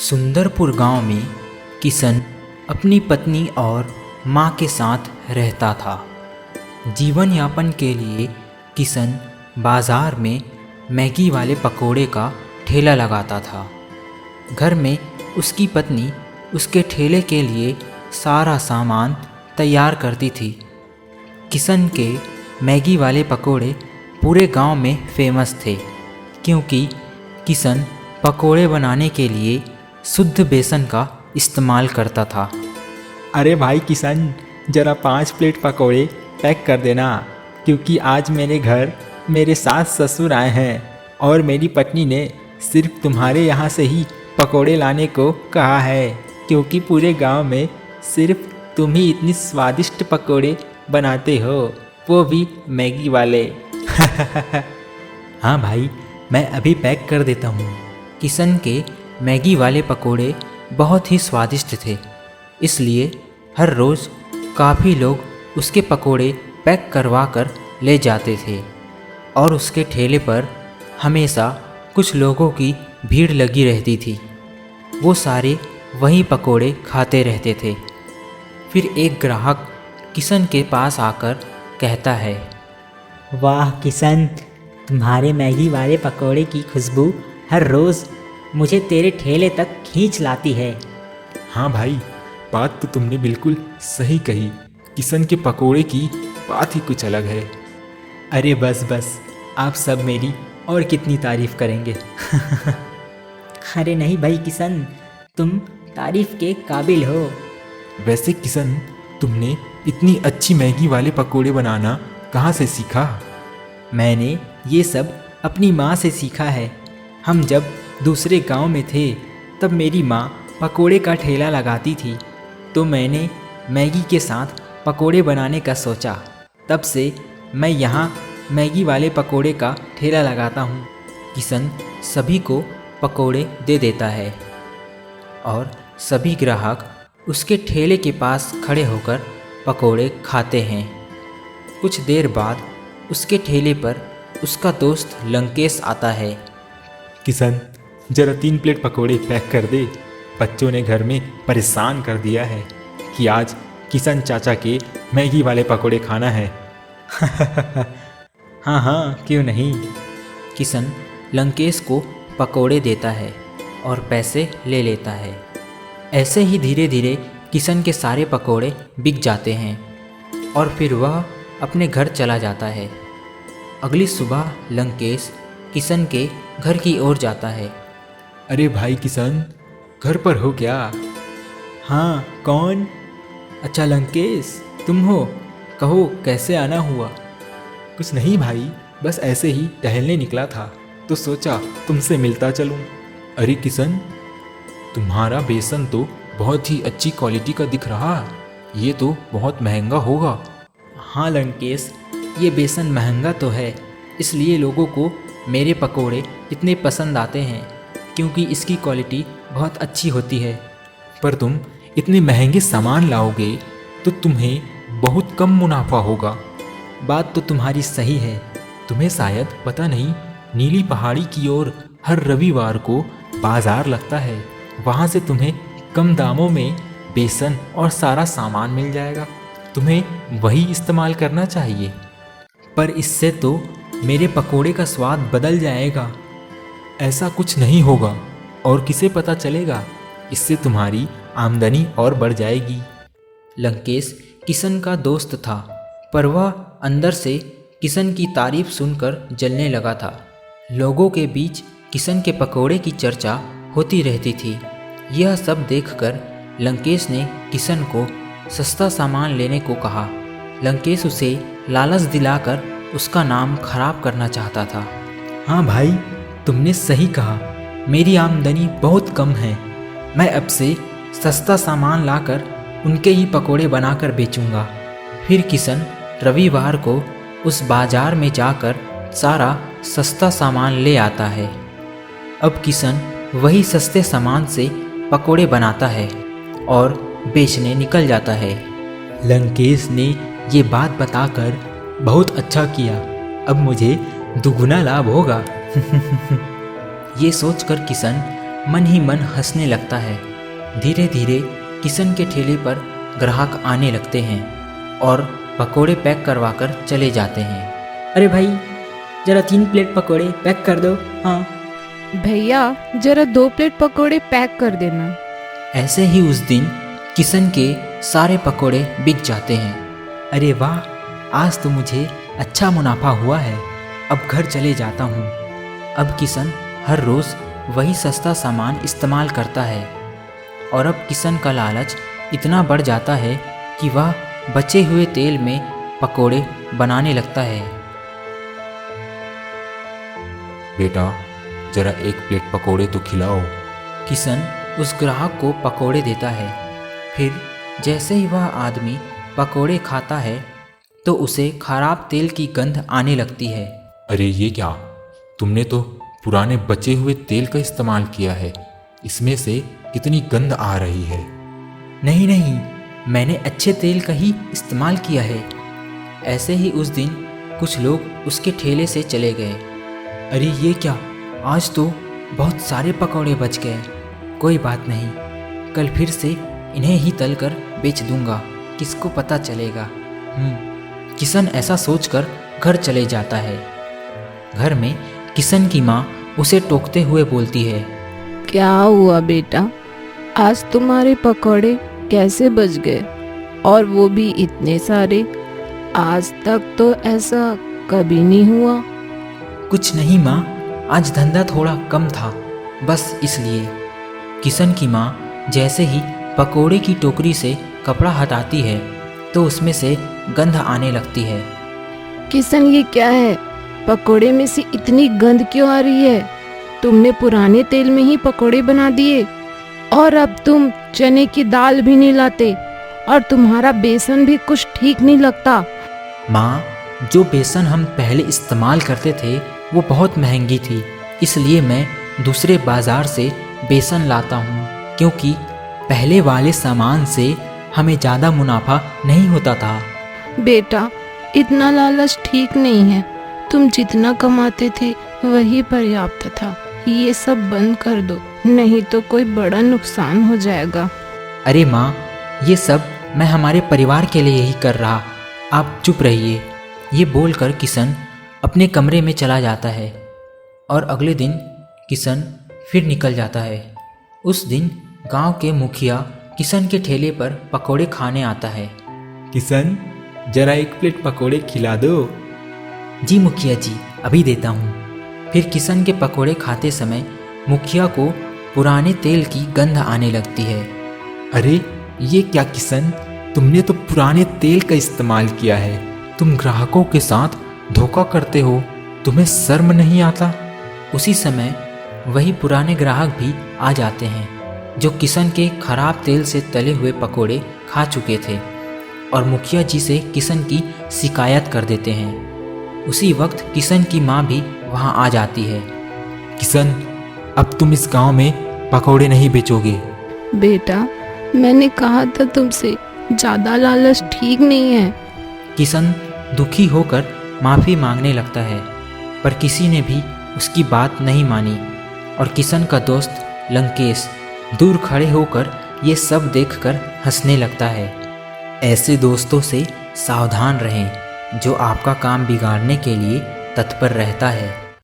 सुंदरपुर गांव में किशन अपनी पत्नी और मां के साथ रहता था। जीवन यापन के लिए किशन बाजार में मैगी वाले पकोड़े का ठेला लगाता था। घर में उसकी पत्नी उसके ठेले के लिए सारा सामान तैयार करती थी। किशन के मैगी वाले पकोड़े पूरे गांव में फेमस थे, क्योंकि किशन पकोड़े बनाने के लिए शुद्ध बेसन का इस्तेमाल करता था। अरे भाई किशन, ज़रा 5 प्लेट पकोड़े पैक कर देना, क्योंकि आज मेरे घर मेरे सास ससुर आए हैं और मेरी पत्नी ने सिर्फ तुम्हारे यहाँ से ही पकोड़े लाने को कहा है, क्योंकि पूरे गांव में सिर्फ तुम ही इतनी स्वादिष्ट पकोड़े बनाते हो, वो भी मैगी वाले। हाँ भाई, मैं अभी पैक कर देता हूँ। किशन के मैगी वाले पकोड़े बहुत ही स्वादिष्ट थे, इसलिए हर रोज़ काफ़ी लोग उसके पकोड़े पैक करवा कर ले जाते थे और उसके ठेले पर हमेशा कुछ लोगों की भीड़ लगी रहती थी। वो सारे वही पकोड़े खाते रहते थे। फिर एक ग्राहक किशन के पास आकर कहता है, वाह किशन, तुम्हारे मैगी वाले पकोड़े की खुशबू हर रोज़ मुझे तेरे ठेले तक खींच लाती है। हाँ भाई, बात तो तुमने बिल्कुल सही कही। किशन के पकोड़े की बात ही कुछ अलग है। अरे बस बस, आप सब मेरी और कितनी तारीफ़ करेंगे। अरे नहीं भाई किशन, तुम तारीफ के काबिल हो। वैसे किशन, तुमने इतनी अच्छी मैगी वाले पकोड़े बनाना कहाँ से सीखा? मैंने ये सब अपनी माँ से सीखा है। हम जब दूसरे गांव में थे तब मेरी माँ पकोड़े का ठेला लगाती थी, तो मैंने मैगी के साथ पकोड़े बनाने का सोचा। तब से मैं यहाँ मैगी वाले पकोड़े का ठेला लगाता हूँ। किशन सभी को पकोड़े दे देता है और सभी ग्राहक उसके ठेले के पास खड़े होकर पकोड़े खाते हैं। कुछ देर बाद उसके ठेले पर उसका दोस्त लंकेश आता है। किशन, ज़रा 3 प्लेट पकोड़े पैक कर दे। बच्चों ने घर में परेशान कर दिया है कि आज किशन चाचा के मैगी वाले पकोड़े खाना है। हाँ हाँ, क्यों नहीं। किशन लंकेश को पकोड़े देता है और पैसे ले लेता है। ऐसे ही धीरे धीरे किशन के सारे पकोड़े बिक जाते हैं और फिर वह अपने घर चला जाता है। अगली सुबह लंकेश किशन के घर की ओर जाता है। अरे भाई किशन, घर पर हो क्या? हाँ, कौन? अच्छा लंकेश, तुम हो? कहो, कैसे आना हुआ? कुछ नहीं भाई, बस ऐसे ही टहलने निकला था तो सोचा तुमसे मिलता चलूं। अरे किशन, तुम्हारा बेसन तो बहुत ही अच्छी क्वालिटी का दिख रहा है, ये तो बहुत महंगा होगा। हाँ लंकेश, ये बेसन महंगा तो है, इसलिए लोगों को मेरे पकोड़े इतने पसंद आते हैं, क्योंकि इसकी क्वालिटी बहुत अच्छी होती है। पर तुम इतने महंगे सामान लाओगे तो तुम्हें बहुत कम मुनाफा होगा। बात तो तुम्हारी सही है। तुम्हें शायद पता नहीं, नीली पहाड़ी की ओर हर रविवार को बाजार लगता है। वहाँ से तुम्हें कम दामों में बेसन और सारा सामान मिल जाएगा। तुम्हें वही इस्तेमाल करना चाहिए। पर इससे तो मेरे पकोड़े का स्वाद बदल जाएगा। ऐसा कुछ नहीं होगा, और किसे पता चलेगा? इससे तुम्हारी आमदनी और बढ़ जाएगी। लंकेश किशन का दोस्त था, पर वह अंदर से किशन की तारीफ सुनकर जलने लगा था। लोगों के बीच किशन के पकोड़े की चर्चा होती रहती थी। यह सब देखकर लंकेश ने किशन को सस्ता सामान लेने को कहा। लंकेश उसे लालच दिलाकर उसका नाम खराब करना चाहता था। हाँ भाई, तुमने सही कहा, मेरी आमदनी बहुत कम है। मैं अब से सस्ता सामान लाकर उनके ही पकोड़े बनाकर बेचूंगा। फिर किशन रविवार को उस बाजार में जाकर सारा सस्ता सामान ले आता है। अब किशन वही सस्ते सामान से पकोड़े बनाता है और बेचने निकल जाता है। लंकेश ने ये बात बताकर बहुत अच्छा किया, अब मुझे दुगुना लाभ होगा। ये सोचकर किशन मन ही मन हंसने लगता है। धीरे धीरे किशन के ठेले पर ग्राहक आने लगते हैं और पकोड़े पैक करवाकर चले जाते हैं। अरे भाई, ज़रा 3 प्लेट पकोड़े पैक कर दो। हाँ। भैया जरा 2 प्लेट पकोड़े पैक कर देना। ऐसे ही उस दिन किशन के सारे पकोड़े बिक जाते हैं। अरे वाह, आज तो मुझे अच्छा मुनाफा हुआ है। अब घर चले जाता हूँ। अब किशन हर रोज़ वही सस्ता सामान इस्तेमाल करता है और अब किशन का लालच इतना बढ़ जाता है कि वह बचे हुए तेल में पकोड़े बनाने लगता है। बेटा, जरा 1 प्लेट पकोड़े तो खिलाओ। किशन उस ग्राहक को पकोड़े देता है। फिर जैसे ही वह आदमी पकोड़े खाता है तो उसे खराब तेल की गंध आने लगती है। अरे ये क्या, तुमने तो पुराने बचे हुए तेल का इस्तेमाल किया है। इसमें से कितनी गंध आ रही है। नहीं नहीं, मैंने अच्छे तेल का ही इस्तेमाल किया है। ऐसे ही उस दिन कुछ लोग उसके ठेले से चले गए। अरे ये क्या, आज तो बहुत सारे पकौड़े बच गए। कोई बात नहीं, कल फिर से इन्हें ही तल कर बेच दूंगा, किसको पता चलेगा। किशन ऐसा सोचकर घर चले जाता है। घर में किशन की माँ उसे टोकते हुए बोलती है, क्या हुआ बेटा, आज तुम्हारे पकोड़े कैसे बच गए, और वो भी इतने सारे? आज तक तो ऐसा कभी नहीं हुआ। कुछ नहीं माँ, आज धंधा थोड़ा कम था, बस इसलिए। किशन की माँ जैसे ही पकोड़े की टोकरी से कपड़ा हटाती है तो उसमें से गंध आने लगती है। किशन, ये क्या है? पकोड़े में से इतनी गंध क्यों आ रही है? तुमने पुराने तेल में ही पकोड़े बना दिए और अब तुम चने की दाल भी नहीं लाते और तुम्हारा बेसन भी कुछ ठीक नहीं लगता। माँ, जो बेसन हम पहले इस्तेमाल करते थे वो बहुत महंगी थी, इसलिए मैं दूसरे बाज़ार से बेसन लाता हूँ, क्योंकि पहले वाले सामान से हमें ज़्यादा मुनाफा नहीं होता था। बेटा, इतना लालच ठीक नहीं है। तुम जितना कमाते थे वही पर्याप्त था। ये सब बंद कर दो, नहीं तो कोई बड़ा नुकसान हो जाएगा। अरे माँ, ये सब मैं हमारे परिवार के लिए ही कर रहा, आप चुप रहिए। ये बोलकर किशन अपने कमरे में चला जाता है और अगले दिन किशन फिर निकल जाता है। उस दिन गांव के मुखिया किशन के ठेले पर पकोड़े खाने आता है। किशन, जरा 1 प्लेट पकोड़े खिला दो। जी मुखिया जी, अभी देता हूँ। फिर किशन के पकोड़े खाते समय मुखिया को पुराने तेल की गंध आने लगती है। अरे ये क्या किशन, तुमने तो पुराने तेल का इस्तेमाल किया है। तुम ग्राहकों के साथ धोखा करते हो, तुम्हें शर्म नहीं आता? उसी समय वही पुराने ग्राहक भी आ जाते हैं जो किशन के खराब तेल से तले हुए पकोड़े खा चुके थे और मुखिया जी से किशन की शिकायत कर देते हैं। उसी वक्त किशन की माँ भी वहाँ आ जाती है। किशन, अब तुम इस गांव में पकोड़े नहीं बेचोगे। बेटा, मैंने कहा था तुमसे, ज़्यादा लालच ठीक नहीं है। किशन दुखी होकर माफ़ी मांगने लगता है, पर किसी ने भी उसकी बात नहीं मानी और किशन का दोस्त लंकेश दूर खड़े होकर ये सब देखकर हंसने लगता है। ऐसे दोस्तों से सावधान रहें जो आपका काम बिगाड़ने के लिए तत्पर रहता है।